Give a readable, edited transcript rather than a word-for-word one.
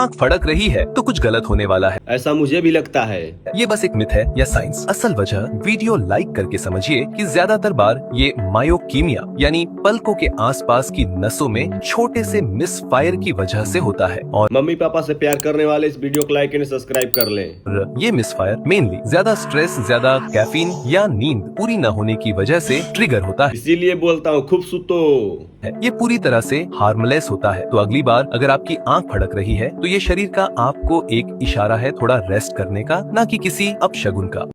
आँख फड़क रही है तो कुछ गलत होने वाला है। ऐसा मुझे भी लगता है। ये बस एक मिथ है या साइंस? असल वजह वीडियो लाइक करके समझिए कि ज्यादातर बार ये मायोकीमिया यानी पलकों के आसपास की नसों में छोटे से मिसफायर की वजह से होता है। और मम्मी पापा से प्यार करने वाले इस वीडियो को लाइक एंड सब्सक्राइब कर लें। ये मिसफायर मेनली ज्यादा स्ट्रेस, ज्यादा कैफीन या नींद पूरी न होने की वजह से ट्रिगर होता है। इसीलिए बोलता हूँ खूब सुतो। ये पूरी तरह से हार्मलेस होता है। तो अगली बार अगर आपकी आंख फड़क रही है तो ये शरीर का आपको एक इशारा है थोड़ा रेस्ट करने का, ना कि किसी अपशगुन का।